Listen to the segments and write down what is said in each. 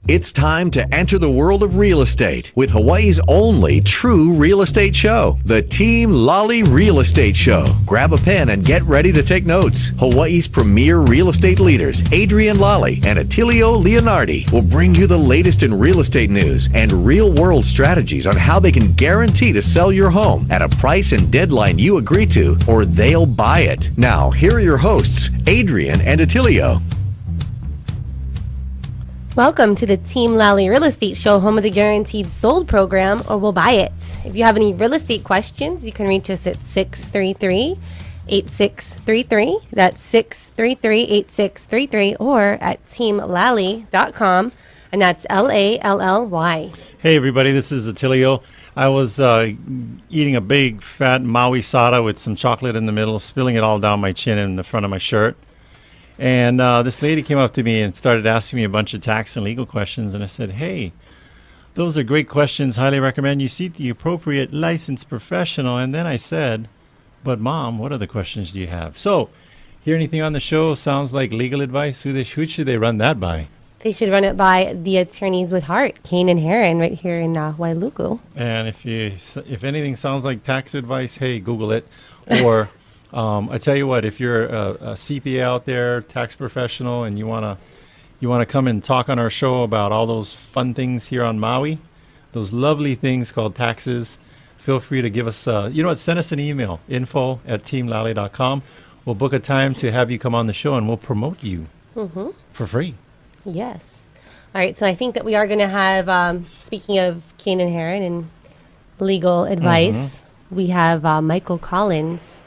It's time to enter the world of real estate with Hawaii's only true real estate show, the Team Lally Real Estate Show. Grab a pen and get ready to take notes. Hawaii's premier real estate leaders, Adrienne Lally and Attilio Leonardi, will bring you the latest in real estate news and real-world strategies on how they can guarantee to sell your home at a price and deadline you agree to, or they'll buy it. Now, here are your hosts, Adrienne and Attilio. Welcome to the Team Lally Real Estate Show, home of the Guaranteed Sold program, or we'll buy it. If you have any real estate questions, you can reach us at 633-8633. That's 633-8633, or at teamlally.com, and that's Lally. Hey everybody, this is Attilio. I was eating a big fat Maui sada with some chocolate in the middle, spilling it all down my chin and the front of my shirt. And this lady came up to me and started asking me a bunch of tax and legal questions. And I said, hey, those are great questions. Highly recommend you seek the appropriate licensed professional. And then I said, but Mom, what other questions do you have? So, hear anything on the show sounds like legal advice? Who should they run that by? They should run it by the attorneys with heart, Cain Herren, right here in Wailuku. And if anything sounds like tax advice, hey, Google it. Or... I tell you what, if you're a CPA out there, tax professional, and you wanna come and talk on our show about all those fun things here on Maui, those lovely things called taxes, feel free to give us, send us an email, info@teamlally.com. We'll book a time to have you come on the show, and we'll promote you for free. Yes. All right, so I think that we are going to have, speaking of Cain Herren and legal advice, we have Michael Collins.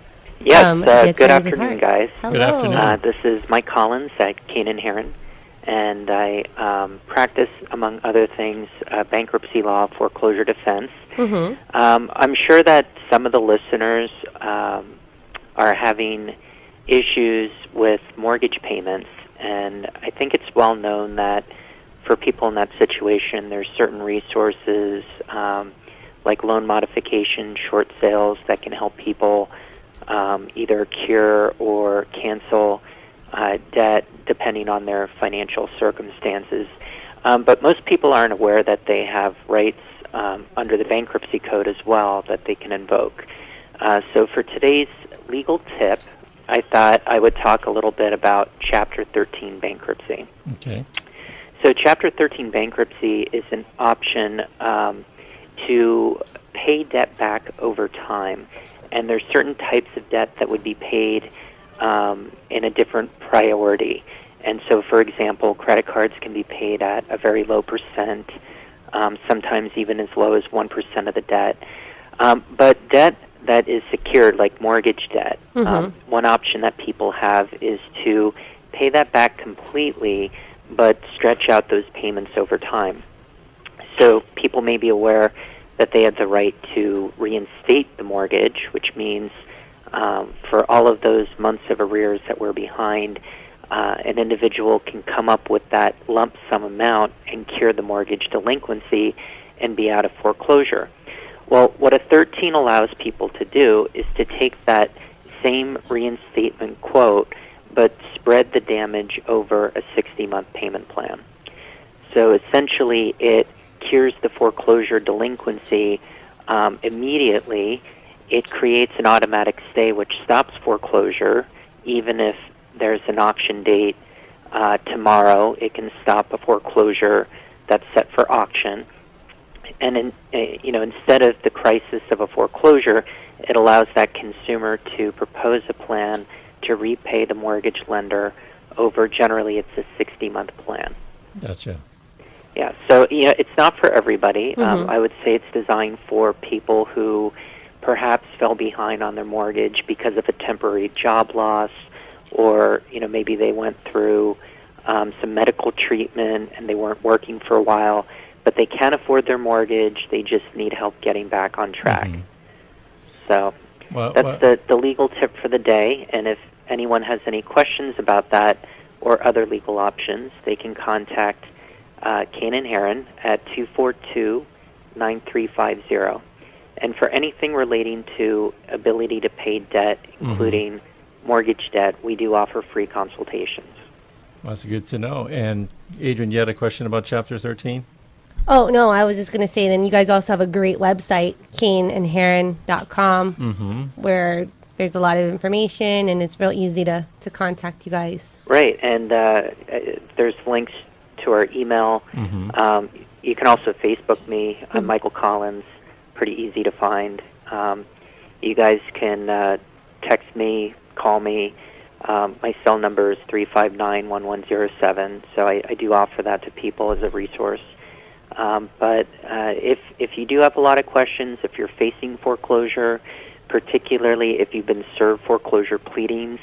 Yes, good afternoon, guys. Hello. Good afternoon. This is Mike Collins at Cain Herren, and I practice, among other things, bankruptcy law, foreclosure defense. I'm sure that some of the listeners are having issues with mortgage payments, and I think it's well known that for people in that situation, there's certain resources like loan modification, short sales that can help people either cure or cancel debt depending on their financial circumstances. But most people aren't aware that they have rights under the bankruptcy code as well that they can invoke. So for today's legal tip, I thought I would talk a little bit about Chapter 13 bankruptcy. Okay. So Chapter 13 bankruptcy is an option to pay debt back over time. And there's certain types of debt that would be paid in a different priority. And so, for example, credit cards can be paid at a very low percent, sometimes even as low as 1% of the debt. But debt that is secured, like mortgage debt, one option that people have is to pay that back completely, but stretch out those payments over time. So people may be aware that they have the right to reinstate the mortgage, which means for all of those months of arrears that were behind, an individual can come up with that lump sum amount and cure the mortgage delinquency and be out of foreclosure. Well, what a 13 allows people to do is to take that same reinstatement quote, but spread the damage over a 60-month payment plan. So essentially, it cures the foreclosure delinquency immediately. It creates an automatic stay which stops foreclosure. Even if there's an auction date tomorrow, it can stop a foreclosure that's set for auction. And instead of the crisis of a foreclosure, it allows that consumer to propose a plan to repay the mortgage lender over, generally it's a 60-month plan. Gotcha. Yeah, so it's not for everybody. I would say it's designed for people who perhaps fell behind on their mortgage because of a temporary job loss, or maybe they went through some medical treatment and they weren't working for a while, but they can't afford their mortgage. They just need help getting back on track. So that's the legal tip for the day. And if anyone has any questions about that or other legal options, they can contact Cain Herren at 242-9350. And for anything relating to ability to pay debt, including mortgage debt, we do offer free consultations. That's good to know. And Adrienne, you had a question about Chapter 13? Oh, no, I was just going to say, then you guys also have a great website, cainandherren.com, where there's a lot of information, and it's real easy to contact you guys. Right, and there's links to our email. You can also Facebook me. I'm Michael Collins, pretty easy to find. You guys can text me, call me. My cell number is 359-1107, so I do offer that to people as a resource. But if you do have a lot of questions, if you're facing foreclosure, particularly if you've been served foreclosure pleadings,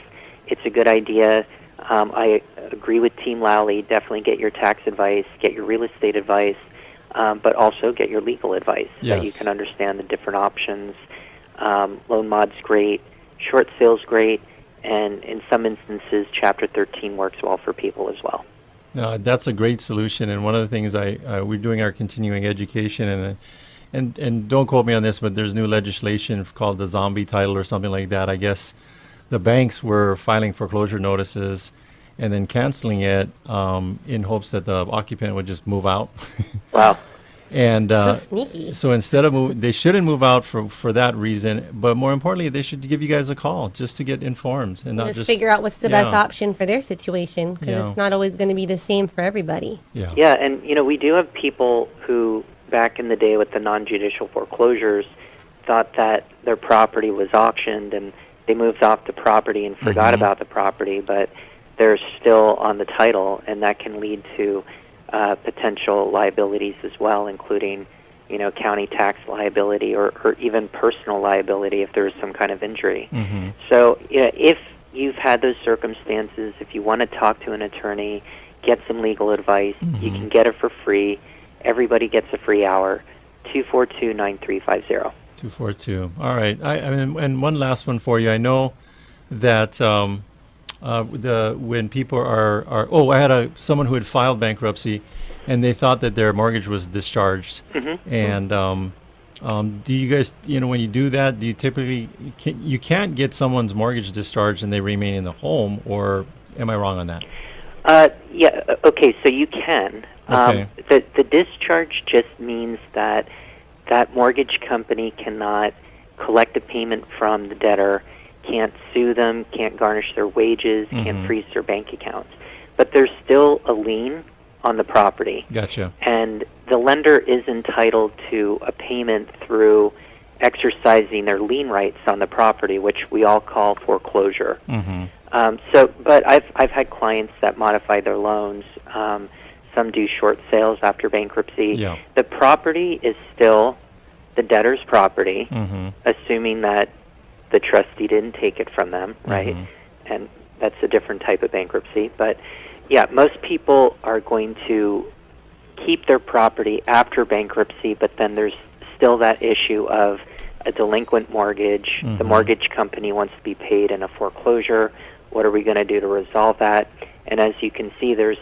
it's a good idea. I agree with Team Lally. Definitely get your tax advice, get your real estate advice, but also get your legal advice so that you can understand the different options. Loan mod's great, short sale's great, and in some instances, Chapter 13 works well for people as well. No, that's a great solution, and one of the things we're doing our continuing education, and don't quote me on this, but there's new legislation called the zombie title or something like that. I guess the banks were filing foreclosure notices and then canceling it in hopes that the occupant would just move out. Wow. And So sneaky. so instead of they shouldn't move out for that reason, but more importantly, they should give you guys a call just to get informed and not Just figure out what's the best option for their situation, because it's not always going to be the same for everybody. Yeah, and we do have people who, back in the day with the non-judicial foreclosures, thought that their property was auctioned and they moved off the property and forgot about the property, but they're still on the title, and that can lead to potential liabilities as well, including, county tax liability or even personal liability if there's some kind of injury. So if you've had those circumstances, if you want to talk to an attorney, get some legal advice, you can get it for free. Everybody gets a free hour, 242-9350. 242. All right. And one last one for you. I know that when people are I had someone who had filed bankruptcy, and they thought that their mortgage was discharged. And do you guys, when you do that, do you typically you can't get someone's mortgage discharged and they remain in the home, or am I wrong on that? Yeah. Okay. So you can. Okay. The discharge just means that mortgage company cannot collect a payment from the debtor, can't sue them, can't garnish their wages, can't freeze their bank accounts. But there's still a lien on the property. Gotcha. And the lender is entitled to a payment through exercising their lien rights on the property, which we all call foreclosure. But I've had clients that modify their loans. Some do short sales after bankruptcy. Yeah. The property is still the debtor's property, assuming that the trustee didn't take it from them, right? And that's a different type of bankruptcy. But yeah, most people are going to keep their property after bankruptcy, but then there's still that issue of a delinquent mortgage. The mortgage company wants to be paid in a foreclosure. What are we going to do to resolve that? And as you can see, there's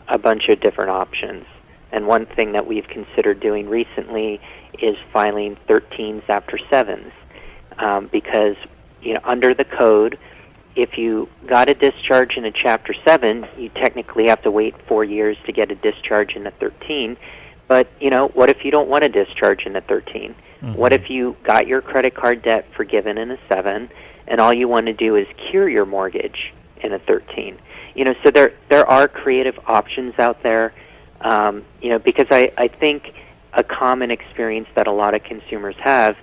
a bunch of different options. And one thing that we've considered doing recently is filing 13s after 7s. Because under the code, if you got a discharge in a Chapter 7, you technically have to wait 4 years to get a discharge in a 13. But, what if you don't want a discharge in a 13? What if you got your credit card debt forgiven in a 7, and all you want to do is cure your mortgage in a 13? So there are creative options out there, because I think a common experience that a lot of consumers have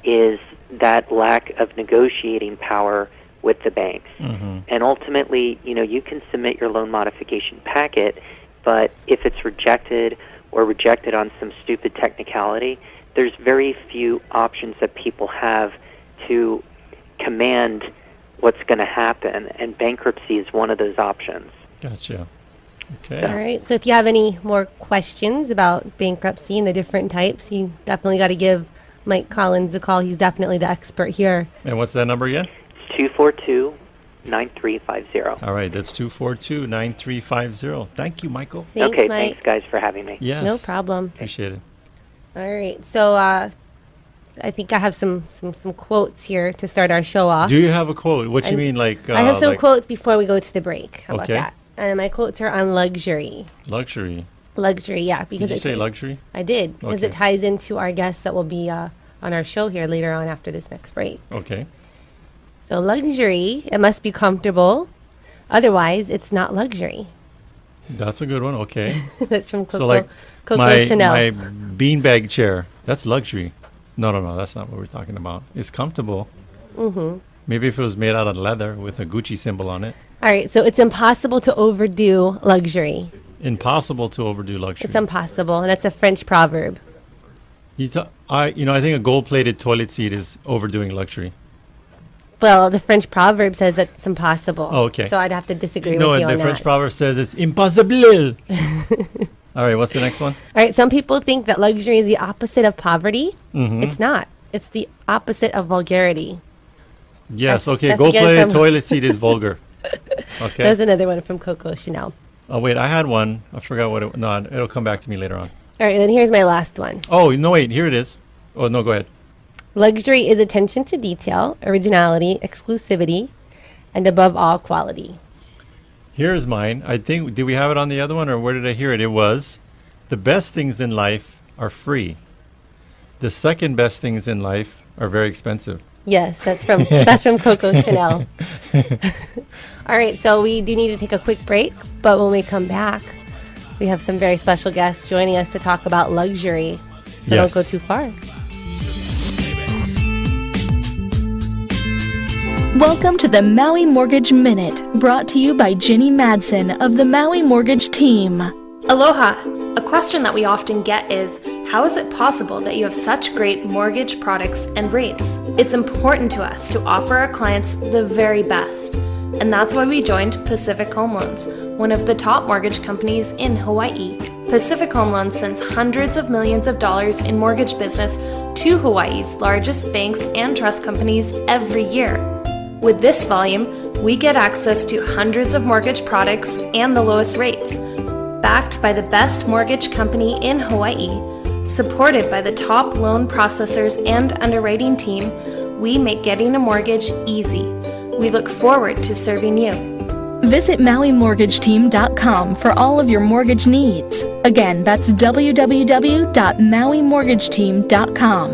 is that lack of negotiating power with the banks. And ultimately, you can submit your loan modification packet, but if it's rejected or rejected on some stupid technicality, there's very few options that people have to command what's going to happen, and bankruptcy is one of those options. Gotcha. Okay. All right. So if you have any more questions about bankruptcy and the different types, you definitely got to give Mike Collins a call. He's definitely the expert here. And what's that number again? 242-9350. All right, that's 242-9350. Thank you, Michael. Thanks, Okay, Mike. thanks guys for having me. Yes. No problem. Appreciate it. All right. So I think I have some quotes here to start our show off. Do you have a quote? What do you mean, like? I have some quotes before we go to the break. How about Okay. that? And my quotes are on luxury. Luxury. Luxury, yeah. Because Did you say luxury? I did, because Okay. it ties into our guests that will be on our show here later on after this next break. Okay. So luxury, it must be comfortable. Otherwise, it's not luxury. That's a good one. Okay. That's from Coco, So like Coco Chanel. my beanbag chair, that's luxury. No, that's not what we're talking about. It's comfortable. Mm-hmm. Maybe if it was made out of leather with a Gucci symbol on it. All right, so it's impossible to overdo luxury. Impossible to overdo luxury. It's impossible, and that's a French proverb. I think a gold-plated toilet seat is overdoing luxury. Well, the French proverb says that it's impossible. Oh, okay. So I'd have to disagree No, with you on the that. French proverb says it's impossible. All right, what's the next one? All right, some people think that luxury is the opposite of poverty. Mm-hmm. It's not. It's the opposite of vulgarity. Yes, That's- okay. that's again Gold-plated from- toilet seat is vulgar. Okay. There's another one from Coco Chanel. Oh, wait, I had one. I forgot what it... No, it'll come back to me later on. All right, and then here's my last one. Oh, no, wait. Here it is. Oh, no, go ahead. Luxury is attention to detail, originality, exclusivity, and above all, quality. Here's mine. I think... Did we have it on the other one, or where did I hear it? It was, the best things in life are free. The second best things in life are very expensive. Yes, that's from Coco Chanel. All right, so we do need to take a quick break, but when we come back, we have some very special guests joining us to talk about luxury. So Yes. don't go too far. Welcome to the Maui Mortgage Minute, brought to you by Ginny Madsen of the Maui Mortgage Team. Aloha! A question that we often get is, how is it possible that you have such great mortgage products and rates? It's important to us to offer our clients the very best. And that's why we joined Pacific Home Loans, one of the top mortgage companies in Hawaii. Pacific Home Loans sends hundreds of millions of dollars in mortgage business to Hawaii's largest banks and trust companies every year. With this volume, we get access to hundreds of mortgage products and the lowest rates. Backed by the best mortgage company in Hawaii, supported by the top loan processors and underwriting team, we make getting a mortgage easy. We look forward to serving you. Visit MauiMortgageTeam.com for all of your mortgage needs. Again, that's www.MauiMortgageTeam.com.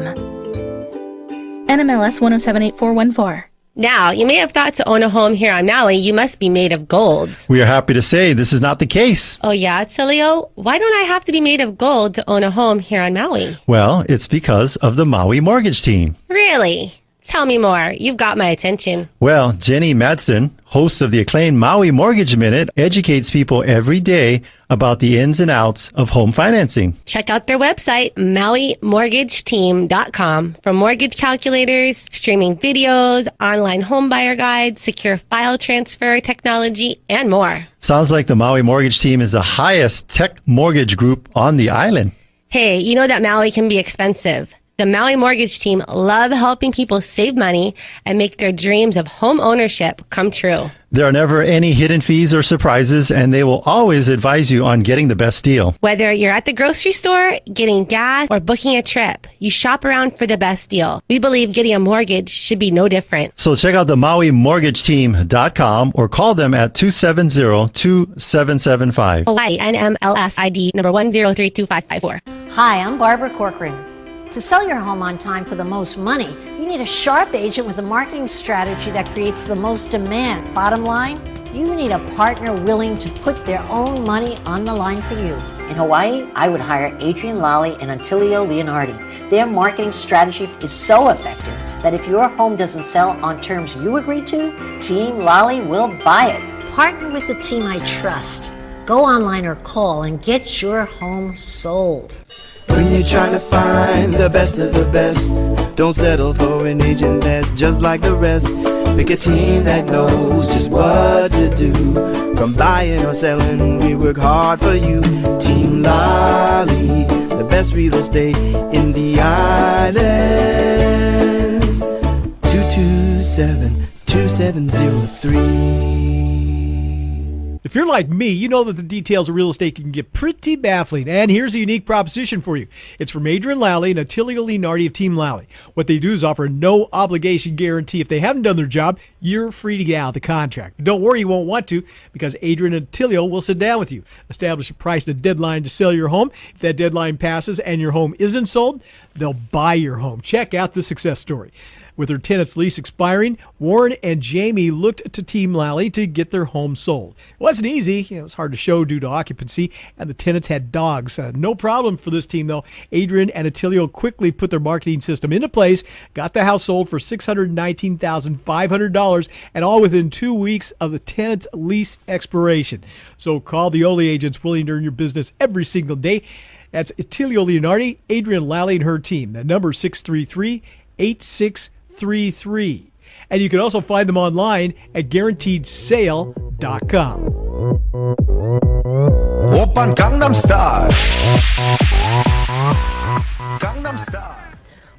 NMLS 1078414. Now, you may have thought to own a home here on Maui, you must be made of gold. We are happy to say this is not the case. Oh yeah, Attilio? Why don't I have to be made of gold to own a home here on Maui? Well, it's because of the Maui Mortgage Team. Really? Tell me more. You've got my attention. Well, Jenny Madsen, host of the acclaimed Maui Mortgage Minute, educates people every day about the ins and outs of home financing. Check out their website, MauiMortgageTeam.com, for mortgage calculators, streaming videos, online home buyer guides, secure file transfer technology, and more. Sounds like the Maui Mortgage Team is the highest tech mortgage group on the island. Hey, you know that Maui can be expensive. The Maui Mortgage Team love helping people save money and make their dreams of home ownership come true. There are never any hidden fees or surprises, and they will always advise you on getting the best deal. Whether you're at the grocery store, getting gas, or booking a trip, you shop around for the best deal. We believe getting a mortgage should be no different. So check out the MauiMortgageTeam.com or call them at 270-2775. Hawaii NMLS ID number 1032554. Hi, I'm Barbara Corcoran. To sell your home on time for the most money, you need a sharp agent with a marketing strategy that creates the most demand. Bottom line, you need a partner willing to put their own money on the line for you. In Hawaii, I would hire Adrienne Lally and Attilio Leonardi. Their marketing strategy is so effective that if your home doesn't sell on terms you agreed to, Team Lally will buy it. Partner with the team I trust. Go online or call and get your home sold. When you're trying to find the best of the best, don't settle for an agent that's just like the rest. Pick a team that knows just what to do. From buying or selling, we work hard for you. Team Lally, the best real estate in the islands. 227-2703. If you're like me, you know that the details of real estate can get pretty baffling. And here's a unique proposition for you. It's from Adrienne Lally and Attilio Leonardi of Team Lally. What they do is offer a no-obligation guarantee. If they haven't done their job, you're free to get out of the contract. Don't worry, you won't want to, because Adrienne and Attilio will sit down with you, establish a price and a deadline to sell your home. If that deadline passes and your home isn't sold, they'll buy your home. Check out the success story. With their tenant's lease expiring, Warren and Jamie looked to Team Lally to get their home sold. It wasn't easy. It was hard to show due to occupancy, and the tenants had dogs. No problem for this team, though. Adrienne and Attilio quickly put their marketing system into place, got the house sold for $619,500, and all within 2 weeks of the tenant's lease expiration. So call the only agents willing to earn your business every single day. That's Attilio Leonardi, Adrienne Lally, and her team. The number is 633-8633. And you can also find them online at guaranteedsale.com. Open Gangnam Style. Gangnam Style.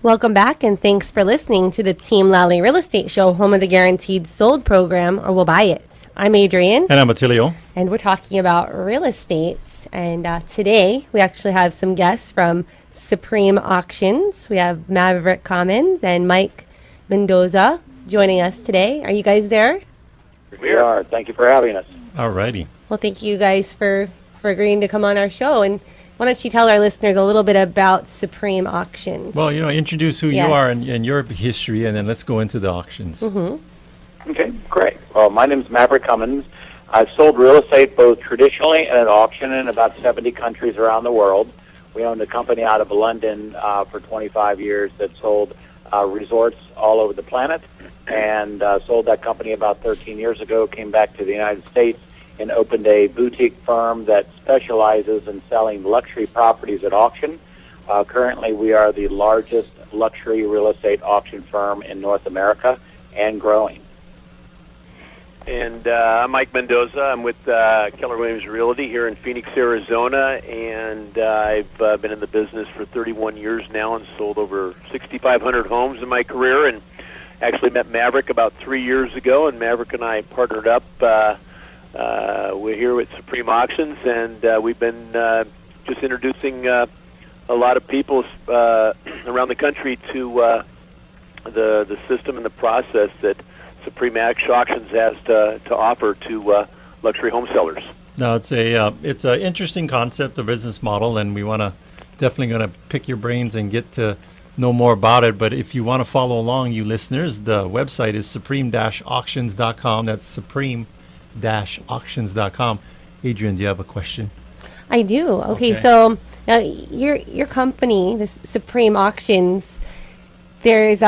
Welcome back, and thanks for listening to the Team Lally Real Estate Show, home of the Guaranteed Sold program, or We'll Buy It. I'm Adrienne. And I'm Attilio. And we're talking about real estate. And today we actually have some guests from Supreme Auctions. We have Maverick Commins and Mike Mendoza joining us today. Are you guys there? We are. Thank you for having us. All righty. Well, thank you guys for agreeing to come on our show. And why don't you tell our listeners a little bit about Supreme Auctions? Well, introduce who you are and your history, and then let's go into the auctions. Mm-hmm. Okay, great. Well, my name is Maverick Cummins. I've sold real estate both traditionally and at auction in about 70 countries around the world. We owned a company out of London for 25 years that sold resorts all over the planet, and sold that company about 13 years ago, came back to the United States and opened a boutique firm that specializes in selling luxury properties at auction. Currently, we are the largest luxury real estate auction firm in North America and growing. And I'm Mike Mendoza. I'm with Keller Williams Realty here in Phoenix, Arizona, and I've been in the business for 31 years now and sold over 6,500 homes in my career, and actually met Maverick about 3 years ago, and Maverick and I partnered up. We're here at Supreme Auctions, and we've been just introducing a lot of people around the country to the system and the process that Supreme Auctions has to offer to luxury home sellers. No, it's an interesting concept, a business model, and we definitely going to pick your brains and get to know more about it. But if you want to follow along, you listeners, the website is supreme-auctions.com. That's supreme-auctions.com. Adrienne, do you have a question? I do. Okay. So now your company, this Supreme Auctions, there's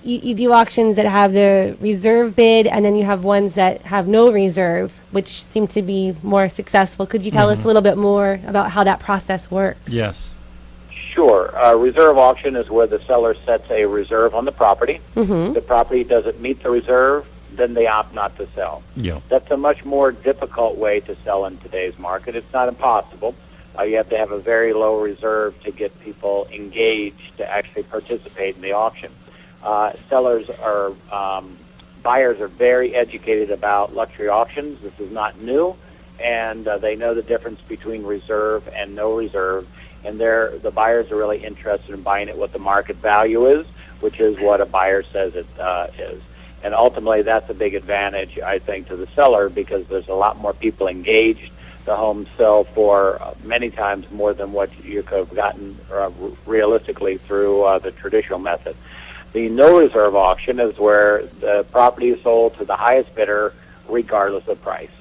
you do auctions that have the reserve bid, and then you have ones that have no reserve, which seem to be more successful. Could you tell us a little bit more about how that process works? Yes. Sure. Reserve auction is where the seller sets a reserve on the property. Mm-hmm. The property doesn't meet the reserve, then they opt not to sell. Yeah. That's a much more difficult way to sell in today's market. It's not impossible. You have to have a very low reserve to get people engaged to actually participate in the auction. Buyers are very educated about luxury auctions. This is not new, and they know the difference between reserve and no reserve. And the buyers are really interested in buying it what the market value is, which is what a buyer says it is. And ultimately, that's a big advantage, I think, to the seller, because there's a lot more people engaged. The homes sell for many times more than what you could have gotten realistically through the traditional method. The no-reserve auction is where the property is sold to the highest bidder regardless of price.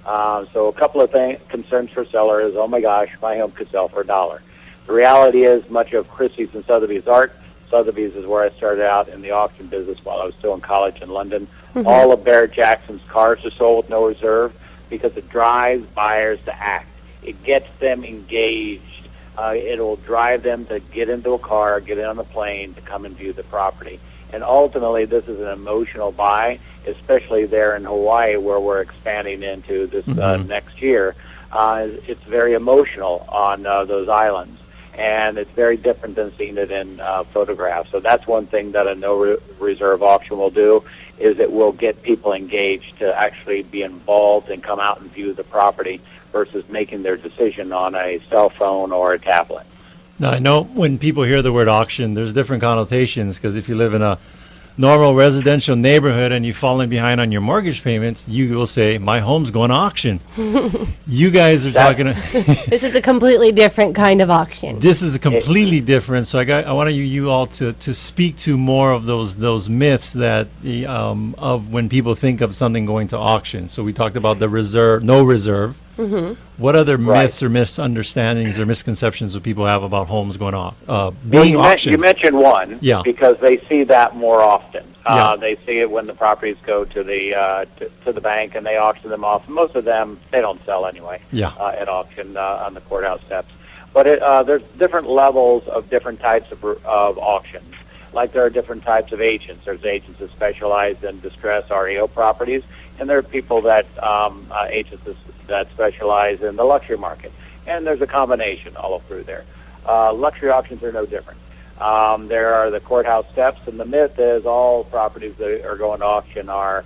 So a couple of concerns for sellers is, oh my gosh, my home could sell for $1. The reality is much of Christie's and Sotheby's art. Sotheby's is where I started out in the auction business while I was still in college in London. Mm-hmm. All of Barrett Jackson's cars are sold with no reserve because it drives buyers to act. It gets them engaged. It'll drive them to get into a car, get in on a plane, to come and view the property. And ultimately, this is an emotional buy, especially there in Hawaii, where we're expanding into this next year. It's very emotional on those islands. and it's very different than seeing it in photographs. So that's one thing that a no-reserve auction will do, is it will get people engaged to actually be involved and come out and view the property versus making their decision on a cell phone or a tablet. Now, I know when people hear the word auction, there's different connotations, because if you live in a normal residential neighborhood and you've fallen behind on your mortgage payments, you will say, my home's going to auction. You guys are talking... This is a completely different kind of auction. This is a completely different. So I want you all to speak to more of those myths that of when people think of something going to auction. So we talked about the reserve, no reserve. Mm-hmm. What other myths or misunderstandings or misconceptions do people have about homes going off being auctioned? You mentioned one, because they see that more often. They see it when the properties go to the bank and they auction them off. Most of them, they don't sell anyway at auction on the courthouse steps. But there's different levels of different types of auctions. Like there are different types of agents. There's agents that specialize in distressed REO properties, and there are people that agents that specialize in the luxury market. And there's a combination all through there. Luxury auctions are no different. There are the courthouse steps, and the myth is all properties that are going to auction are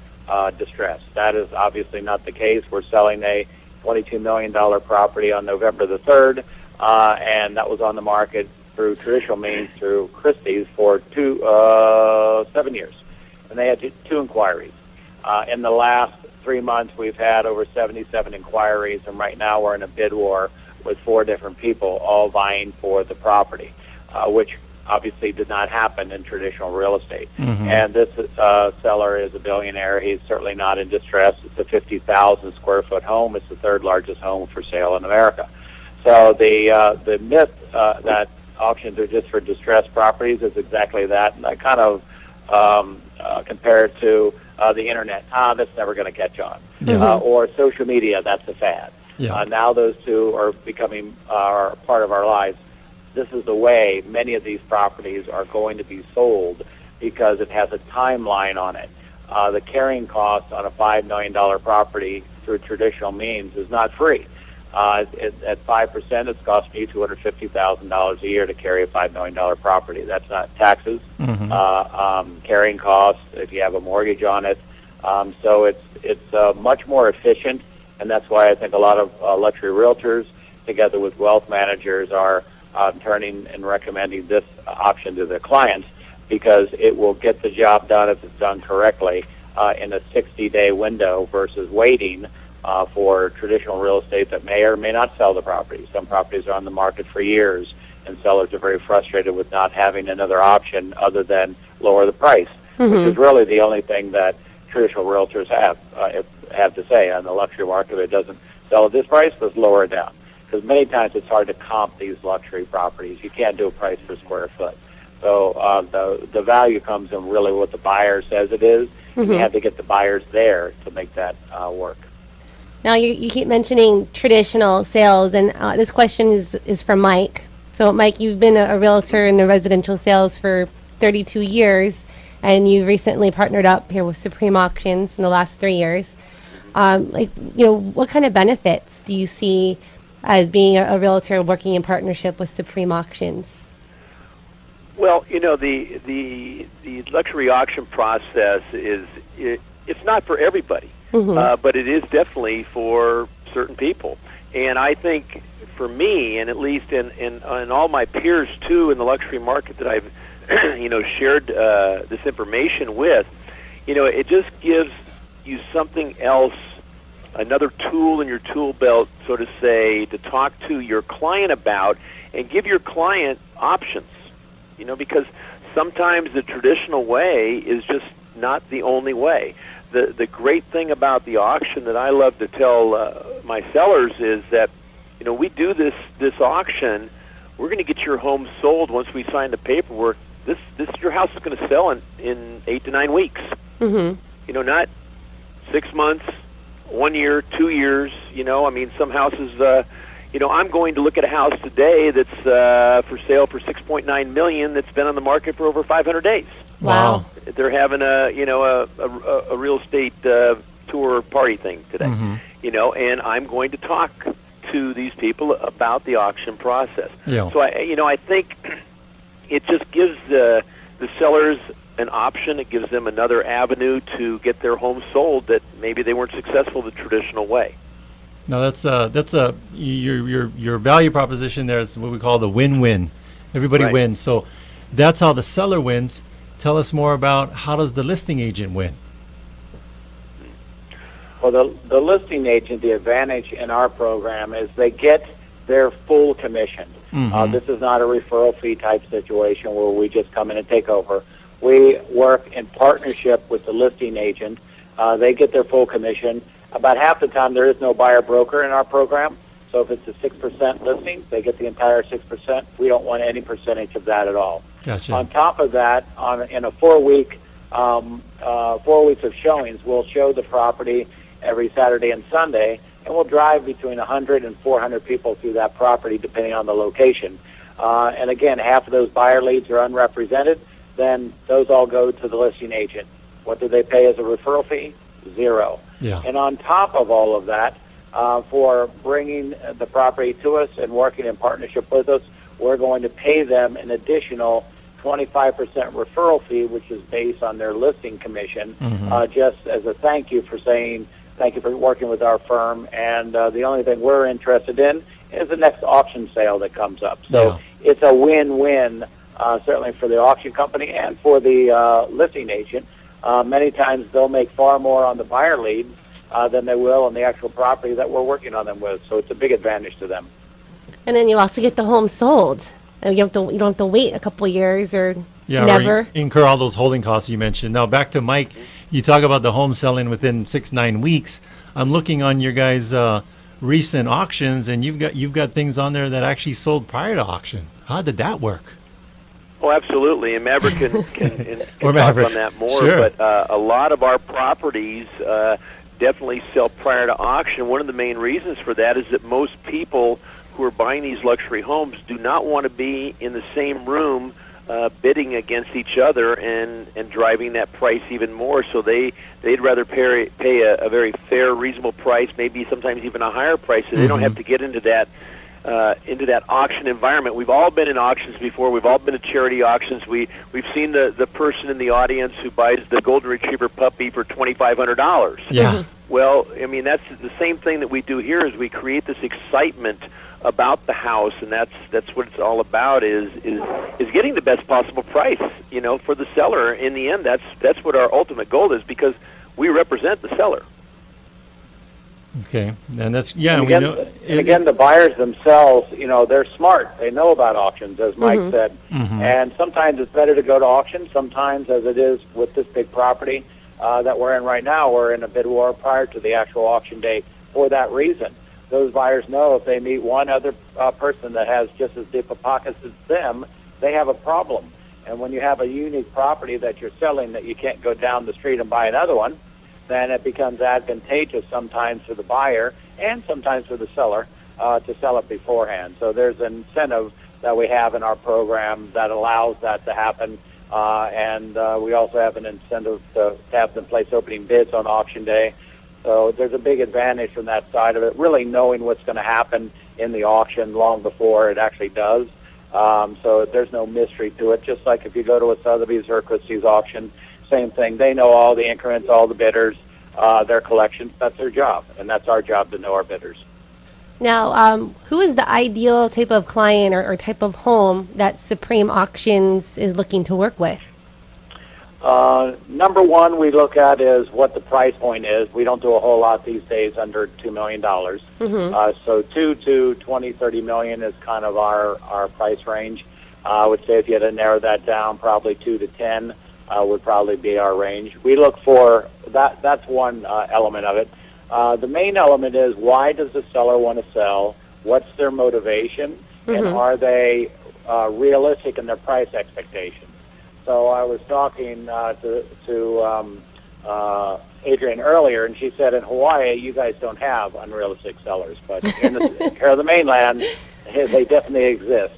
distressed. That is obviously not the case. We're selling a $22 million property on November the 3rd, and that was on the market through traditional means, through Christie's, for 7 years. And they had two inquiries. In the last 3 months, we've had over 77 inquiries, and right now we're in a bid war with 4 different people all vying for the property, which obviously did not happen in traditional real estate. Mm-hmm. And this seller is a billionaire. He's certainly not in distress. It's a 50,000 square foot home. It's the 3rd largest home for sale in America. So the myth that auctions are just for distressed properties is exactly that. And I kind of compare it to the internet. That's never going to catch on. Or social media, that's a fad. Now those two are becoming part of our lives. This is the way many of these properties are going to be sold, because it has a timeline on it. The carrying cost on a $5 million property through traditional means is not free. At 5%, it's costing you $250,000 a year to carry a $5 million property. That's not taxes, carrying costs if you have a mortgage on it. So it's much more efficient, and that's why I think a lot of luxury realtors, together with wealth managers, are turning and recommending this option to their clients, because it will get the job done if it's done correctly in a 60-day window versus waiting for traditional real estate that may or may not sell the property. Some properties are on the market for years, and sellers are very frustrated with not having another option other than lower the price, which is really the only thing that traditional realtors have to say on the luxury market. If it doesn't sell at this price, let's lower it down. Because many times it's hard to comp these luxury properties. You can't do a price per square foot. So the value comes in really what the buyer says it is. You have to get the buyers there to make that work. Now, you keep mentioning traditional sales, and this question is from Mike. So, Mike, you've been a realtor in the residential sales for 32 years, and you recently partnered up here with Supreme Auctions in the last 3 years. What kind of benefits do you see as being a realtor working in partnership with Supreme Auctions? Well, the luxury auction process it's not for everybody. But it is definitely for certain people. And I think for me, and at least in all my peers too in the luxury market that I've shared this information with, it just gives you something else, another tool in your tool belt, so to say, to talk to your client about and give your client options. Because sometimes the traditional way is just not the only way. The great thing about the auction that I love to tell my sellers is that, we do this auction. We're going to get your home sold once we sign the paperwork. Your house is going to sell in 8 to 9 weeks. Not 6 months, 1 year, 2 years. Some houses. I'm going to look at a house today that's for sale for $6.9 million that's been on the market for over 500 days. Wow. They're having a real estate tour party thing today, and I'm going to talk to these people about the auction process. Yeah. So I think it just gives the sellers an option. It gives them another avenue to get their home sold that maybe they weren't successful the traditional way. No, that's your value proposition there is what we call the win-win. Everybody wins. So that's how the seller wins. Tell us more about how does the listing agent win? Well, the listing agent, the advantage in our program is they get their full commission. This is not a referral fee type situation where we just come in and take over. We work in partnership with the listing agent. They get their full commission. About half the time there is no buyer broker in our program. So if it's a 6% listing, they get the entire 6%. We don't want any percentage of that at all. Gotcha. On top of that, in a 4 weeks of showings, we'll show the property every Saturday and Sunday, and we'll drive between 100 and 400 people through that property depending on the location. And again, half of those buyer leads are unrepresented. Then those all go to the listing agent. What do they pay as a referral fee? Zero. Yeah. And on top of all of that, for bringing the property to us and working in partnership with us, we're going to pay them an additional 25% referral fee, which is based on their listing commission, just as a thank you for saying, thank you for working with our firm. And the only thing we're interested in is the next auction sale that comes up. So it's a win-win, certainly for the auction company and for the listing agent. Many times they'll make far more on the buyer leads than they will on the actual property that we're working on them with. So it's a big advantage to them. And then you also get the home sold. You don't have to wait a couple years or never. Or incur all those holding costs you mentioned. Now back to Mike. You talk about the home selling within 6-9 weeks. I'm looking on your guys' recent auctions, and you've got things on there that actually sold prior to auction. How did that work? Oh, absolutely, and Maverick can talk Maverick. on that more. Sure. But a lot of our properties definitely sell prior to auction. One of the main reasons for that is that most people who are buying these luxury homes do not want to be in the same room bidding against each other and driving that price even more. So they'd rather pay a very fair, reasonable price, maybe sometimes even a higher price, so they don't have to get into that auction environment. We've all been in auctions before. We've all been at charity auctions. We've seen the person in the audience who buys the golden retriever puppy for $2,500. Yeah. Well, I mean, that's the same thing that we do here is we create this excitement about the house, and that's what it's all about is getting the best possible price, for the seller. In the end, that's what our ultimate goal is, because we represent the seller. Okay, and that's And again, the buyers themselves, they're smart. They know about auctions, as Mike said. And sometimes it's better to go to auction. Sometimes, as it is with this big property that we're in right now, we're in a bid war prior to the actual auction date for that reason. Those buyers know if they meet one other person that has just as deep a pockets as them, they have a problem. And when you have a unique property that you're selling that you can't go down the street and buy another one, then it becomes advantageous sometimes for the buyer and sometimes for the seller to sell it beforehand. So there's an incentive that we have in our program that allows that to happen. And we also have an incentive to have them place opening bids on auction day. So there's a big advantage from that side of it, really knowing what's going to happen in the auction long before it actually does. So there's no mystery to it. Just like if you go to a Sotheby's or a Christie's auction, same thing. They know all the increments, all the bidders, their collections. That's their job, and that's our job to know our bidders. Now, who is the ideal type of client or type of home that Supreme Auctions is looking to work with? Number one we look at is what the price point is. We don't do a whole lot these days under $2 million. So 2 to 20, 30 million is kind of our price range. I would say if you had to narrow that down, probably 2 to 10 would probably be our range. We look for that. That's one element of it. The main element is why does the seller want to sell? What's their motivation? And are they realistic in their price expectations? So I was talking to Adrienne earlier, and she said in Hawaii you guys don't have unrealistic sellers, but in here on the mainland they definitely exist.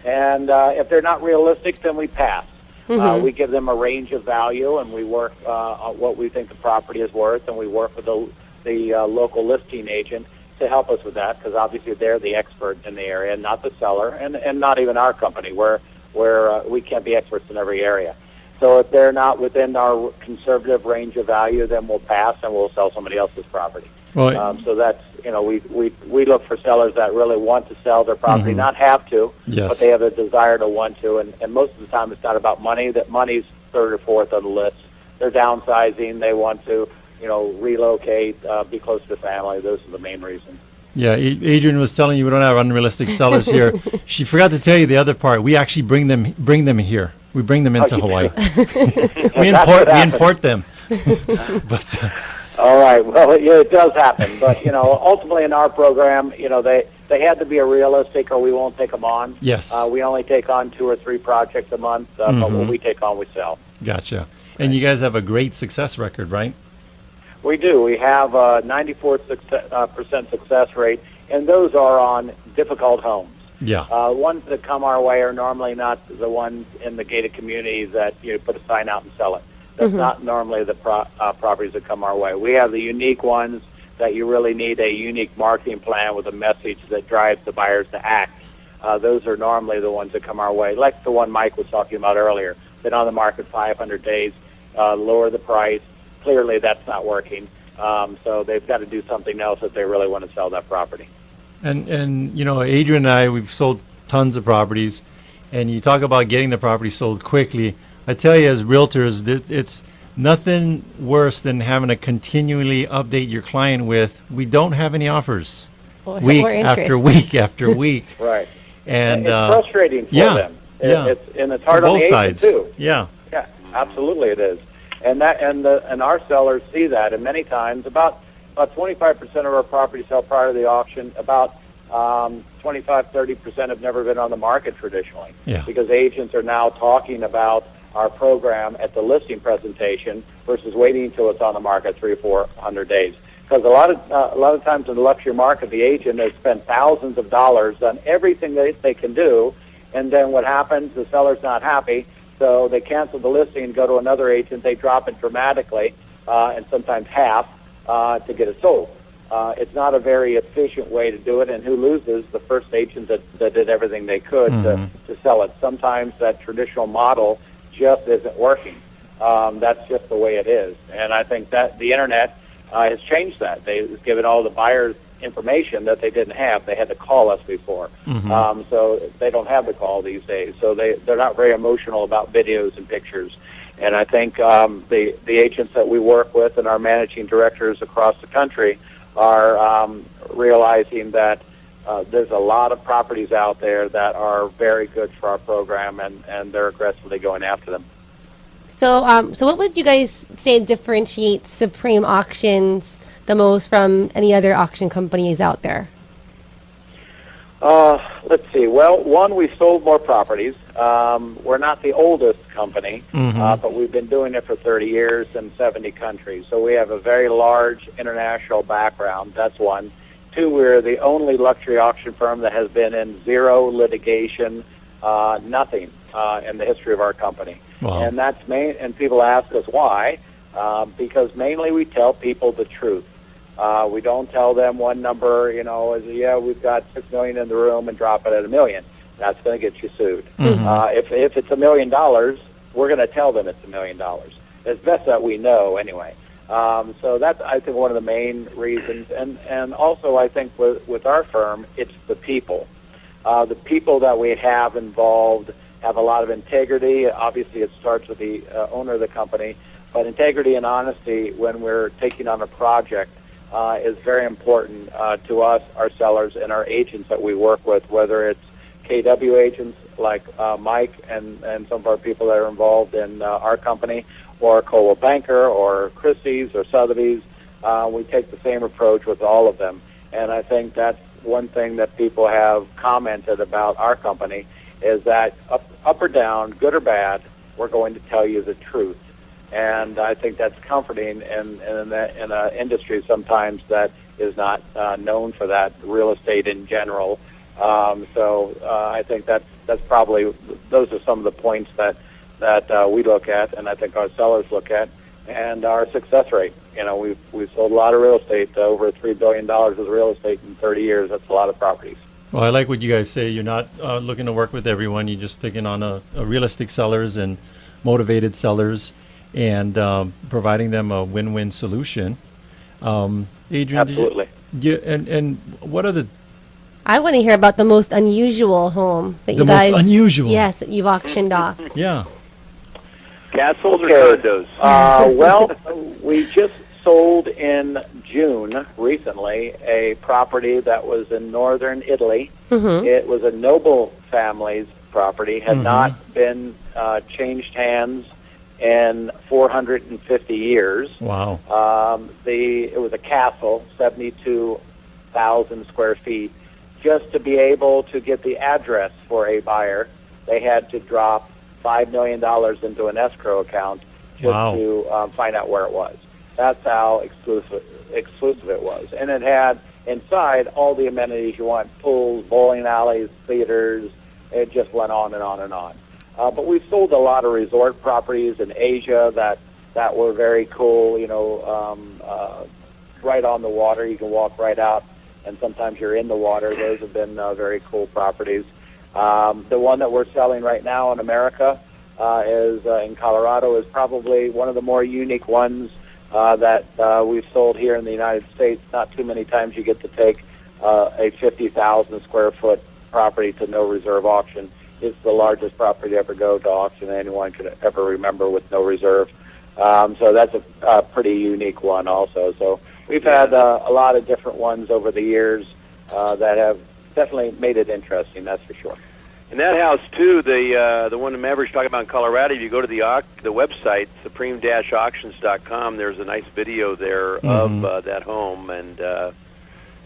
And if they're not realistic, then we pass. We give them a range of value, and we work on what we think the property is worth, and we work with the local listing agent to help us with that, because obviously they're the expert in the area, not the seller, and not even our company, where we can't be experts in every area. So if they're not within our conservative range of value, then we'll pass and we'll sell somebody else's property. Well, So that's, we look for sellers that really want to sell their property, not have to, Yes. but they have a desire to want to. And most of the time it's not about money. That money's third or fourth on the list. They're downsizing. They want to, relocate, be close to family. Those are the main reasons. Yeah, Adrienne was telling you we don't have unrealistic sellers here. She forgot to tell you the other part. We actually bring them here. We bring them into Hawaii. we import them. But all right. Well, it does happen. But ultimately in our program, they had to be a realistic, or we won't take them on. Yes. We only take on 2 or 3 projects a month. But what we take on, we sell. Gotcha. And you guys have a great success record, right? We do. We have a 94% success rate, and those are on difficult homes. Yeah. Ones that come our way are normally not the ones in the gated communities that put a sign out and sell it. That's not normally the properties that come our way. We have the unique ones that you really need a unique marketing plan with a message that drives the buyers to act. Those are normally the ones that come our way, like the one Mike was talking about earlier. Been on the market 500 days, lower the price. Clearly, that's not working. So they've got to do something else if they really want to sell that property. And Adrienne and I, we've sold tons of properties, and you talk about getting the property sold quickly. I tell you, as realtors, it's nothing worse than having to continually update your client with, we don't have any offers, week after week after week. Right. And it's frustrating for them. It's hard on the agent too. Yeah. Yeah, absolutely it is. And our sellers see that, and many times about 25% of our properties sell prior to the auction. About 25-30% have never been on the market traditionally, because agents are now talking about our program at the listing presentation versus waiting until it's on the market 300 or 400 days. Because a lot of times in the luxury market, the agent has spent thousands of dollars on everything they can do, and then what happens? The seller's not happy. So they cancel the listing, go to another agent, they drop it dramatically, and sometimes half, to get it sold. It's not a very efficient way to do it, and who loses? The first agent that did everything they could to sell it. Sometimes that traditional model just isn't working. That's just the way it is. And I think that the Internet has changed that. They've given all the buyers information that they didn't have. They had to call us before. So they don't have the call these days. So they're not very emotional about videos and pictures. And I think the agents that we work with and our managing directors across the country are realizing that there's a lot of properties out there that are very good for our program, and they're aggressively going after them. So what would you guys say differentiates Supreme Auctions the most from any other auction companies out there? Let's see. Well, one, we sold more properties. We're not the oldest company, but we've been doing it for 30 years in 70 countries. So we have a very large international background. That's one. Two, we're the only luxury auction firm that has been in zero litigation, nothing in the history of our company. Wow. And that's and people ask us why, because mainly we tell people the truth. We don't tell them one number, we've got $6 million in the room and drop it at $1 million. That's going to get you sued. If it's $1 million, we're going to tell them it's $1 million. As best that we know, anyway. So that's, I think, one of the main reasons. And also, I think with our firm, it's the people. The people that we have involved have a lot of integrity. Obviously, it starts with the owner of the company. But integrity and honesty when we're taking on a project is very important to us, our sellers, and our agents that we work with, whether it's KW agents like Mike and some of our people that are involved in our company, or Coldwell Banker, or Christie's, or Sotheby's. We take the same approach with all of them. And I think that's one thing that people have commented about our company, is that up or down, good or bad, we're going to tell you the truth. And I think that's comforting in an industry sometimes that is not known for that, real estate in general. So I think that's probably, those are some of the points that we look at, and I think our sellers look at. and our success rate. We've sold a lot of real estate, over $3 billion worth of real estate in 30 years. That's a lot of properties. Well, I like what you guys say. You're not looking to work with everyone. You're just taking on a realistic sellers and motivated sellers and providing them a win-win solution. Adrienne, absolutely. And what are the... I want to hear about the most unusual home that you guys... The most unusual? Yes, that you've auctioned off. Yeah. Castles or condos? Well, we just sold in June recently a property that was in northern Italy. Mm-hmm. It was a noble family's property, had not been changed hands in 450 years. Wow. It was a castle, 72,000 square feet. Just to be able to get the address for a buyer, they had to drop $5 million into an escrow account just to find out where it was. That's how exclusive it was. And it had inside all the amenities you want: pools, bowling alleys, theaters. It just went on and on and on. But we've sold a lot of resort properties in Asia that were very cool, right on the water. You can walk right out, and sometimes you're in the water. Those have been very cool properties. The one that we're selling right now in America is in Colorado is probably one of the more unique ones that we've sold here in the United States. Not too many times you get to take a 50,000 square foot property to no reserve auction. It's the largest property to ever go to auction anyone could ever remember with no reserve. So that's a pretty unique one also. So we've had a lot of different ones over the years that have definitely made it interesting, that's for sure. And that house too, the one that Maverick's talking about in Colorado, if you go to the website, supreme-auctions.com, there's a nice video there of that home, and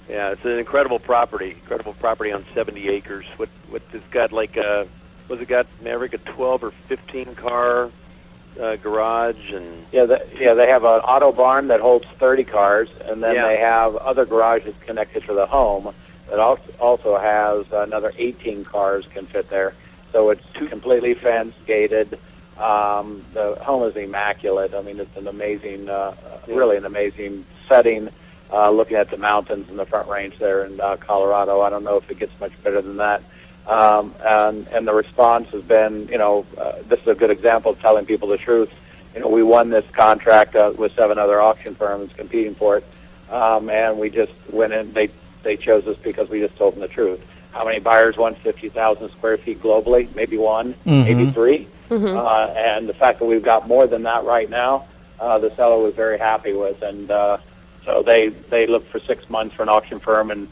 yeah, it's an incredible property on 70 acres. What it's got, like was it got, Maverick, a 12 or 15 car garage? And they have an auto barn that holds 30 cars, and then they have other garages connected to the home that also has another 18 cars can fit there. So it's completely fenced, gated. The home is immaculate. I mean, it's an amazing, really an amazing setting, looking at the mountains and the Front Range there in Colorado. I don't know if it gets much better than that. And the response has been, this is a good example of telling people the truth. We won this contract with 7 other auction firms competing for it, and we just went in. They chose us because we just told them the truth. How many buyers want 50,000 square feet globally? Maybe 1, maybe 3. And the fact that we've got more than that right now, the seller was very happy with. And so they looked for 6 months for an auction firm, and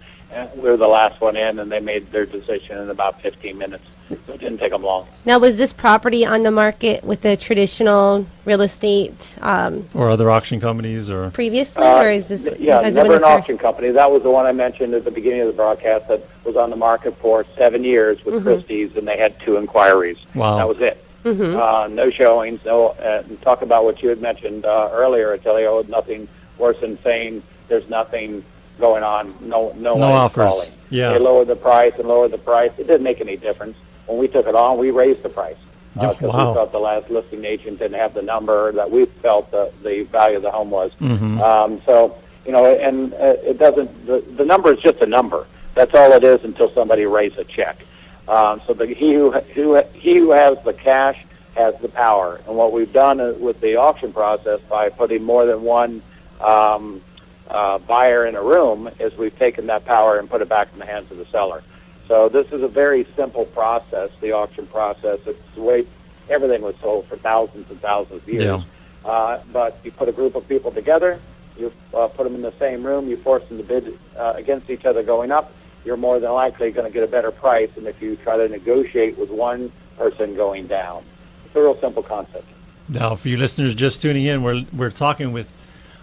we were the last one in, and they made their decision in about 15 minutes. So it didn't take them long. Now, was this property on the market with the traditional real estate? Or other auction companies? Or previously? Or is this... never an auction company. That was the one I mentioned at the beginning of the broadcast that was on the market for 7 years with Christie's, and they had 2 inquiries. Wow. That was it. No showings. And talk about what you had mentioned earlier, Attilio, nothing worse than saying there's nothing going on. No offers. Calling. Yeah. They lowered the price and lowered the price. It didn't make any difference. When we took it on, we raised the price because we felt the last listing agent didn't have the number that we felt the value of the home was. So and it doesn't. The number is just a number. That's all it is until somebody writes a check. So he who has the cash has the power. And what we've done with the auction process by putting more than one buyer in a room is we've taken that power and put it back in the hands of the seller. So this is a very simple process, the auction process. It's the way everything was sold for thousands and thousands of years. But you put a group of people together, you put them in the same room, you force them to bid against each other going up, you're more than likely going to get a better price than if you try to negotiate with one person going down. It's a real simple concept. Now, for you listeners just tuning in, we're talking with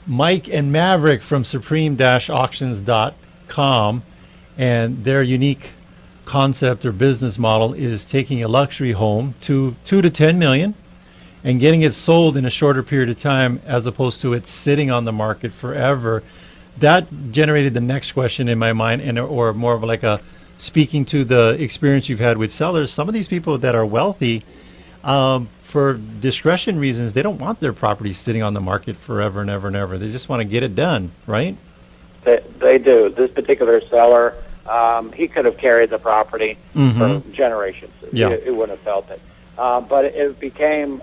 Mike and Maverick from supreme-auctions.com, and their unique concept or business model is taking a luxury home to 2 to 10 million and getting it sold in a shorter period of time as opposed to it sitting on the market forever. That generated the next question in my mind, or more of like a speaking to the experience you've had with sellers. Some of these people that are wealthy, For discretion reasons, they don't want their property sitting on the market forever and ever and ever. They just want to get it done, right? They do. This particular seller, he could have carried the property for generations. Yeah. He wouldn't have felt it. But it became,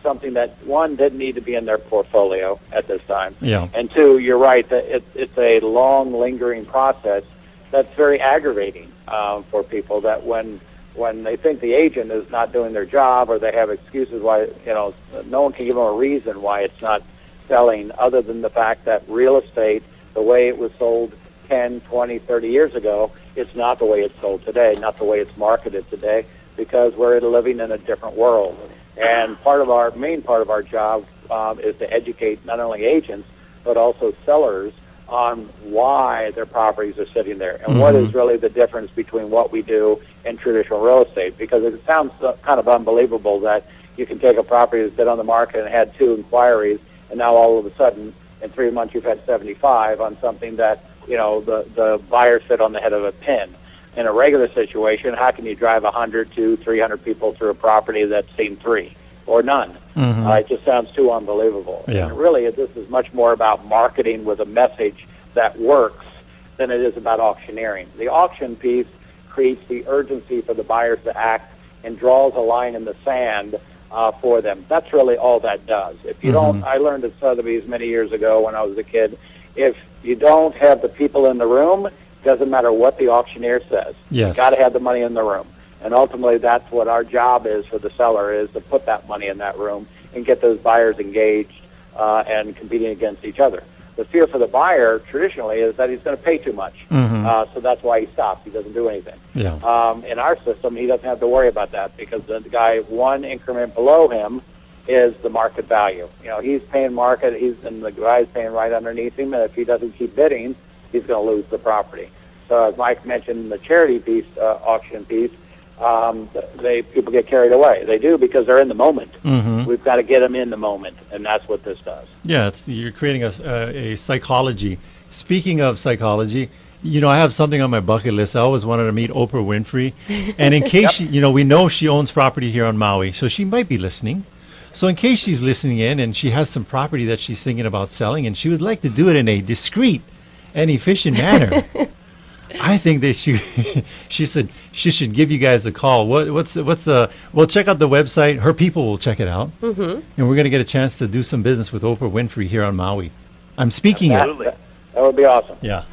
something that, one, didn't need to be in their portfolio at this time. Yeah. And two, you're right, that it's a long, lingering process that's very aggravating for people, that when they think the agent is not doing their job, or they have excuses why, no one can give them a reason why it's not selling, other than the fact that real estate, the way it was sold 10, 20, 30 years ago, it's not the way it's sold today, not the way it's marketed today, because we're living in a different world. And main part of our job is to educate not only agents, but also sellers on why their properties are sitting there, and what is really the difference between what we do and traditional real estate. Because it sounds kind of unbelievable that you can take a property that's been on the market and had 2 inquiries, and now all of a sudden, in 3 months, you've had 75 on something that, the buyer sit on the head of a pin. In a regular situation, how can you drive 100 to 300 people through a property that's seen 3 or none? It just sounds too unbelievable. Yeah. And really, this is much more about marketing with a message that works than it is about auctioneering. The auction piece creates the urgency for the buyers to act and draws a line in the sand for them. That's really all that does. If you don't, I learned at Sotheby's many years ago when I was a kid, if you don't have the people in the room, doesn't matter what the auctioneer says. Yes. You got to have the money in the room. And ultimately, that's what our job is for the seller, is to put that money in that room and get those buyers engaged and competing against each other. The fear for the buyer, traditionally, is that he's going to pay too much. So that's why he stops. He doesn't do anything. Yeah. In our system, he doesn't have to worry about that, because the guy one increment below him is the market value. He's paying market, and the guy's paying right underneath him, and if he doesn't keep bidding, he's going to lose the property. So as Mike mentioned in the charity piece, auction piece, people get carried away. They do, because they're in the moment. We've got to get them in the moment, and that's what this does. Yeah, you're creating a psychology. Speaking of psychology, I have something on my bucket list. I always wanted to meet Oprah Winfrey, and in case we know she owns property here on Maui, so she might be listening. So in case she's listening in and she has some property that she's thinking about selling, and she would like to do it in a discreet and efficient manner, I think that she said she should give you guys a call. We'll check out the website. Her people will check it out, and we're going to get a chance to do some business with Oprah Winfrey here on Maui. I'm speaking it. That would be awesome. Yeah.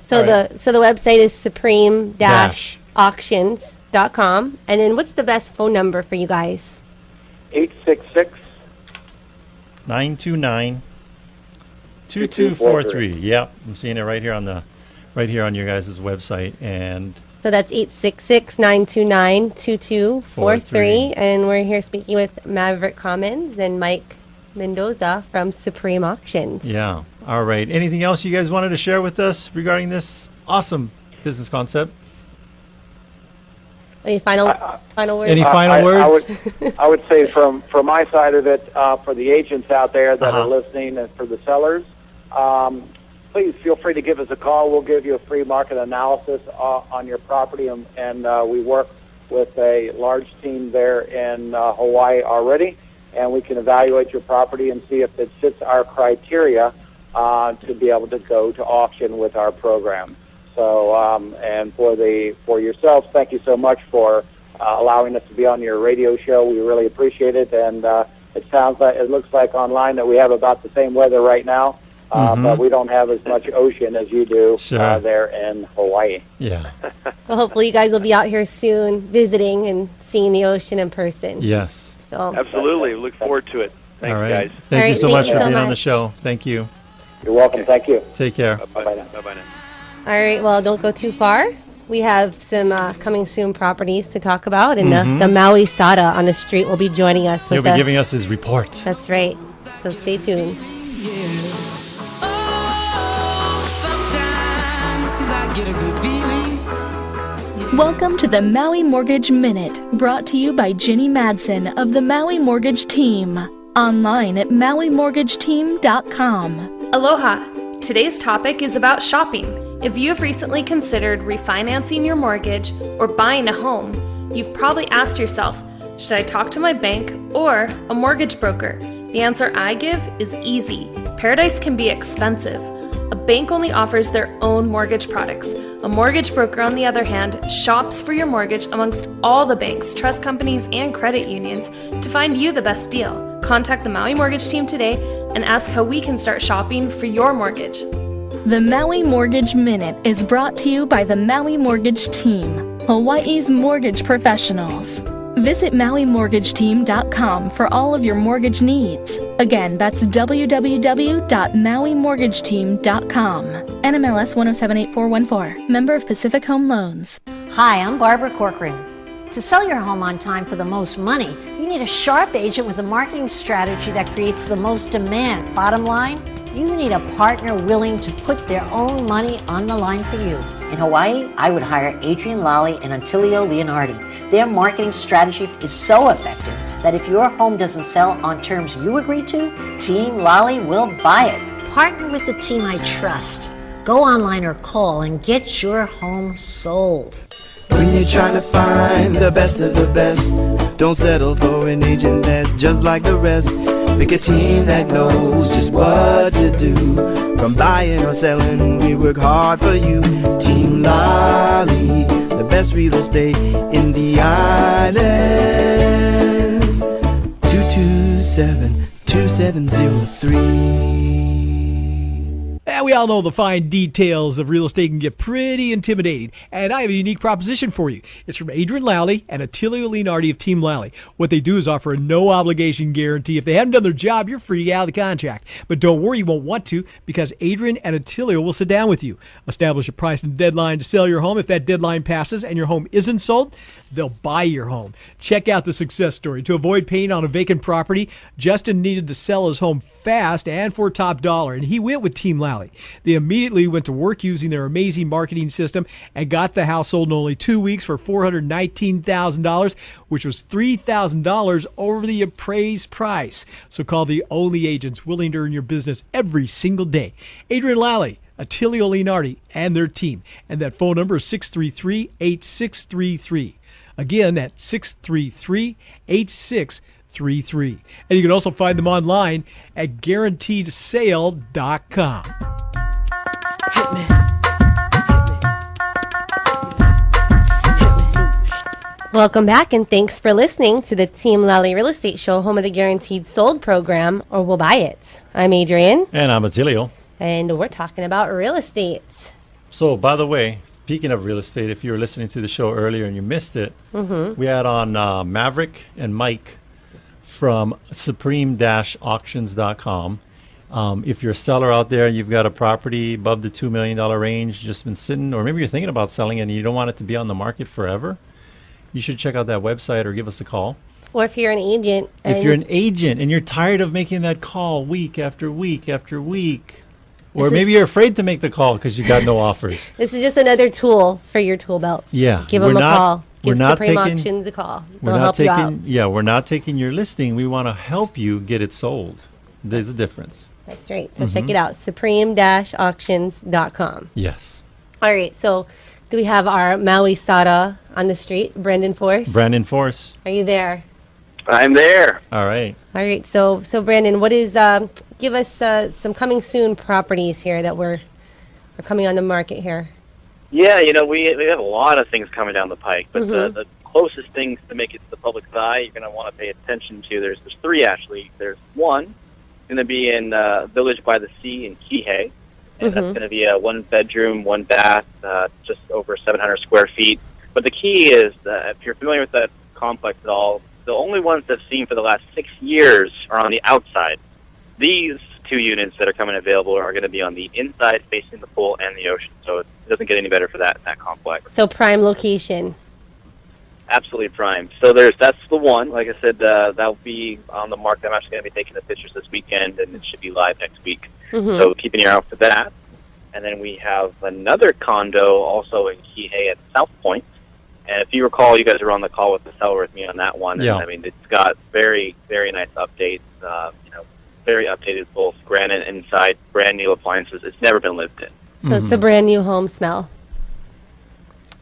So the website is supreme-auctions.com. And then what's the best phone number for you guys? 866-929-2243. Yep, I'm seeing it right here on your guys' website. And so that's 866-929-2243. And we're here speaking with Maverick Commins and Mike Mendoza from Supreme Auctions. Yeah. All right. Anything else you guys wanted to share with us regarding this awesome business concept? Any final words? Any final words? I would say from my side of it, for the agents out there that are listening, and for the sellers, please feel free to give us a call. We'll give you a free market analysis on your property, and we work with a large team there in Hawaii already, and we can evaluate your property and see if it fits our criteria to be able to go to auction with our program. So, and for yourselves, thank you so much for allowing us to be on your radio show. We really appreciate it, and it looks like online that we have about the same weather right now, but we don't have as much ocean as you do there in Hawaii. Yeah. Well, hopefully you guys will be out here soon visiting and seeing the ocean in person. Yes. So absolutely. Look forward to it. Thanks, all right, guys. Thank you so much for being on the show. Thank you. You're welcome. Thank you. Take care. Bye-bye now. Bye-bye now. All right, well, don't go too far. We have some coming soon properties to talk about, and the Maui Sada on the street will be joining us. He'll be giving us his report. That's right. So stay tuned. Welcome to the Maui Mortgage Minute, brought to you by Ginny Madsen of the Maui Mortgage Team. Online at mauimortgageteam.com. Aloha! Today's topic is about shopping. If you have recently considered refinancing your mortgage or buying a home, you've probably asked yourself, Should I talk to my bank or a mortgage broker? The answer I give is easy. Paradise can be expensive. A bank only offers their own mortgage products. A mortgage broker, on the other hand, shops for your mortgage amongst all the banks, trust companies, and credit unions to find you the best deal. Contact the Maui Mortgage Team today and ask how we can start shopping for your mortgage. The Maui Mortgage Minute is brought to you by the Maui Mortgage Team, Hawaii's mortgage professionals. Visit MauiMortgageTeam.com for all of your mortgage needs. Again, that's www.MauiMortgageTeam.com. NMLS 1078414. Member of Pacific Home Loans. Hi, I'm Barbara Corcoran. To sell your home on time for the most money, you need a sharp agent with a marketing strategy that creates the most demand. Bottom line, you need a partner willing to put their own money on the line for you. In Hawaii, I would hire Adrienne Lally and Attilio Leonardi. Their marketing strategy is so effective that if your home doesn't sell on terms you agree to, Team Lally will buy it. Partner with the team I trust. Go online or call and get your home sold. When you're trying to find the best of the best, don't settle for an agent that's just like the rest. Pick a team that knows just what to do. From buying or selling, we work hard for you. Team Lally, the best real estate in the islands. 227-2703. And we all know the fine details of real estate can get pretty intimidating. And I have a unique proposition for you. It's from Adrienne Lally and Attilio Leonardi of Team Lally. What they do is offer a no-obligation guarantee. If they haven't done their job, you're free to get out of the contract. But don't worry, you won't want to, because Adrienne and Attilio will sit down with you, establish a price and deadline to sell your home. If that deadline passes and your home isn't sold, they'll buy your home. Check out the success story. To avoid paying on a vacant property, Justin needed to sell his home fast and for top dollar, and he went with Team Lally. They immediately went to work using their amazing marketing system and got the house sold in only 2 weeks for $419,000, which was $3,000 over the appraised price. So call the only agents willing to earn your business every single day. Adrienne Lally, Attilio Leonardi, and their team. And that phone number is 633-8633. Again, at 633-8633. And you can also find them online at guaranteedsale.com. Hit me. Welcome back, and thanks for listening to the Team Lally Real Estate Show, home of the Guaranteed Sold program, or We'll Buy It. I'm Adrienne. And I'm Attilio. And we're talking about real estate. So, by the way, speaking of real estate, if you were listening to the show earlier and you missed it, we had on Maverick and Mike from supreme-auctions.com. If you're a seller out there and you've got a property above the $2 million range, just been sitting, or maybe you're thinking about selling it and you don't want it to be on the market forever, you should check out that website or give us a call. Or if you're an agent. If you're an agent and you're tired of making that call week after week after week, or maybe you're afraid to make the call because you got no offers. This is just another tool for your tool belt. Yeah. Give them a call. Give Supreme Auctions a call. They'll help you out. Yeah, we're not taking your listing. We want to help you get it sold. There's a difference. That's right. So check it out, supreme-auctions.com. Yes. All right. So do we have our Maui Sada on the street, Brandon Force? Brandon Force. Are you there? I'm there. All right. All right. So Brandon, what is give us some coming soon properties here that are coming on the market here? Yeah, we have a lot of things coming down the pike, but the closest things to make it to the public's eye you're going to want to pay attention to, there's three actually. There's one going to be in Village by the Sea in Kihei, and that's going to be a 1-bedroom, 1-bath, just over 700 square feet. But the key is that if you're familiar with that complex at all, the only ones that I've seen for the last 6 years are on the outside. These 2 units that are coming available are going to be on the inside, facing the pool and the ocean. So it doesn't get any better for that complex. So prime location. Absolutely prime. So that's the one. Like I said, that'll be on the market. I'm actually going to be taking the pictures this weekend, and it should be live next week. So keep an ear out for that. And then we have another condo also in Kihei at South Point. And if you recall, you guys were on the call with the seller with me on that one. Yeah. And, I mean, it's got very, very nice updates. Very updated, both granite inside, brand new appliances. It's never been lived in. So it's the brand new home smell.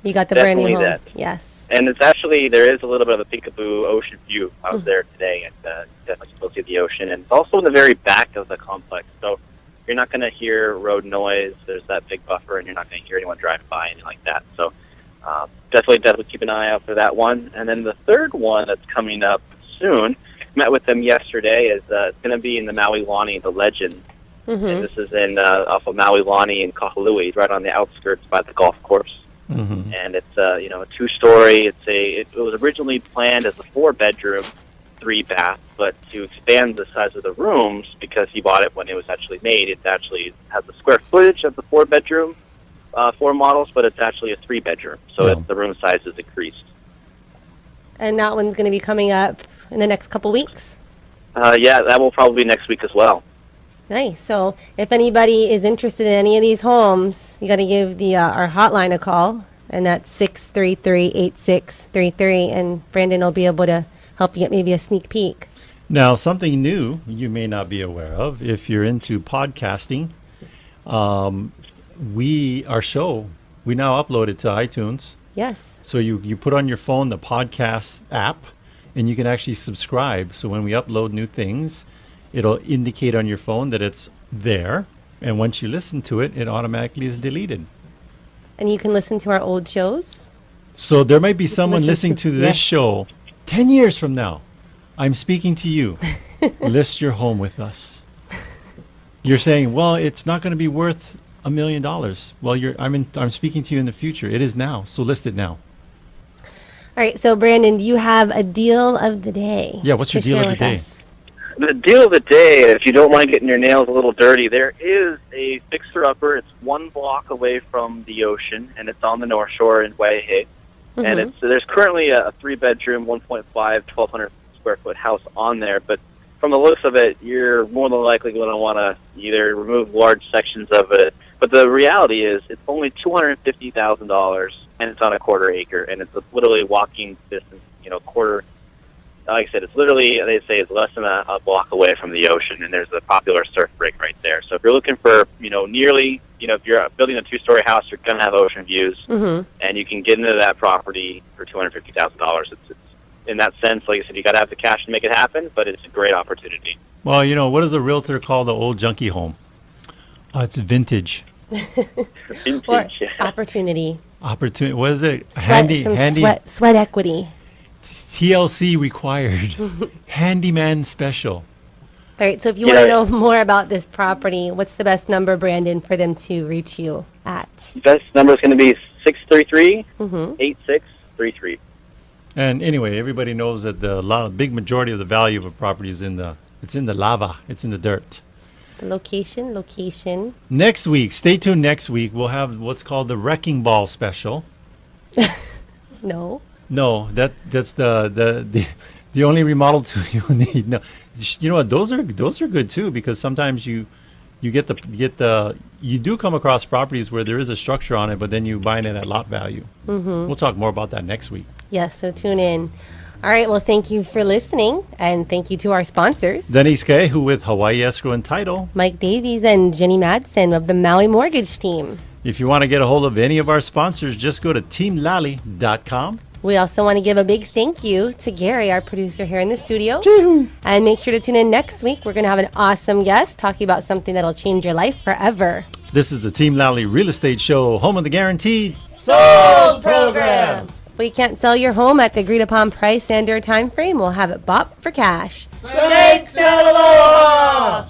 You got the Definitely brand new home. that. Yes. And it's actually, there is a little bit of a peekaboo ocean view out there today, and definitely still see the ocean. And it's also in the very back of the complex, so you're not going to hear road noise. There's that big buffer, and you're not going to hear anyone driving by, anything like that. So definitely keep an eye out for that one. And then the third one that's coming up soon, met with them yesterday, is it's going to be in the Maui Lani, the Legend. And this is in off of Maui Lani in Kahului, right on the outskirts by the golf course. And it's a 2-story. It was originally planned as a 4-bedroom, 3-bath, but to expand the size of the rooms, because he bought it when it was actually made, it actually has the square footage of the 4-bedroom 4 models, but it's actually a 3-bedroom, so the room size is increased. And that one's going to be coming up in the next couple weeks? Yeah, that will probably be next week as well. Nice. So if anybody is interested in any of these homes, you got to give the our hotline a call, and that's 633-8633, and Brandon will be able to help you get maybe a sneak peek. Now, something new you may not be aware of, if you're into podcasting, our show, we now upload it to iTunes. Yes. So you put on your phone the podcast app, and you can actually subscribe. So when we upload new things, it'll indicate on your phone that it's there, and once you listen to it, it automatically is deleted. And you can listen to our old shows. So there might be someone listening to this show 10 years from now. I'm speaking to you. List your home with us. You're saying, well, it's not going to be worth $1 million. Well, I'm speaking to you in the future. It is now. So list it now. All right. So Brandon, do you have a deal of the day? Yeah. What's your deal of the day? The deal of the day, if you don't mind getting your nails a little dirty, there is a fixer-upper. It's 1 block away from the ocean, and it's on the North Shore in Waihe. And there's currently a 3-bedroom, 1.5, 1,200 square foot house on there. But from the looks of it, you're more than likely going to want to either remove large sections of it. But the reality is, it's only $250,000, and it's on a 1/4 acre, and it's literally walking distance, quarter. Like I said, it's literally, they say it's less than a block away from the ocean, and there's a popular surf rig right there. So if you're looking for, nearly, if you're building a 2-story house, you're going to have ocean views, and you can get into that property for $250,000. It's in that sense, like I said, you got to have the cash to make it happen, but it's a great opportunity. Well, what does a realtor call the old junkie home? It's vintage. Vintage, or opportunity. Opportunity. What is it? Handy. Sweat equity. TLC required. Handyman special. All right, so if you want to know more about this property, what's the best number, Brandon, for them to reach you at? Best number is going to be 633-8633. And anyway, everybody knows that the big majority of the value of a property is in the lava. It's in the dirt. The location. Next week, stay tuned. Next week, we'll have what's called the Wrecking Ball special. No, that's the only remodel tool you need. No, you know what? Those are good too, because sometimes you do come across properties where there is a structure on it, but then you buy it at lot value. We'll talk more about that next week. Yes, so tune in. All right, well, thank you for listening, and thank you to our sponsors. Denise Kay, who with Hawaii Escrow and Title. Mike Davies and Jenny Madsen of the Maui Mortgage Team. If you want to get a hold of any of our sponsors, just go to teamlally.com. We also want to give a big thank you to Gary, our producer here in the studio. And make sure to tune in next week. We're going to have an awesome guest talking about something that'll change your life forever. This is the Team Lally Real Estate Show, home of the guaranteed sold program. If we can't sell your home at the agreed upon price and or time frame, we'll have it bought for cash. Thanks and aloha!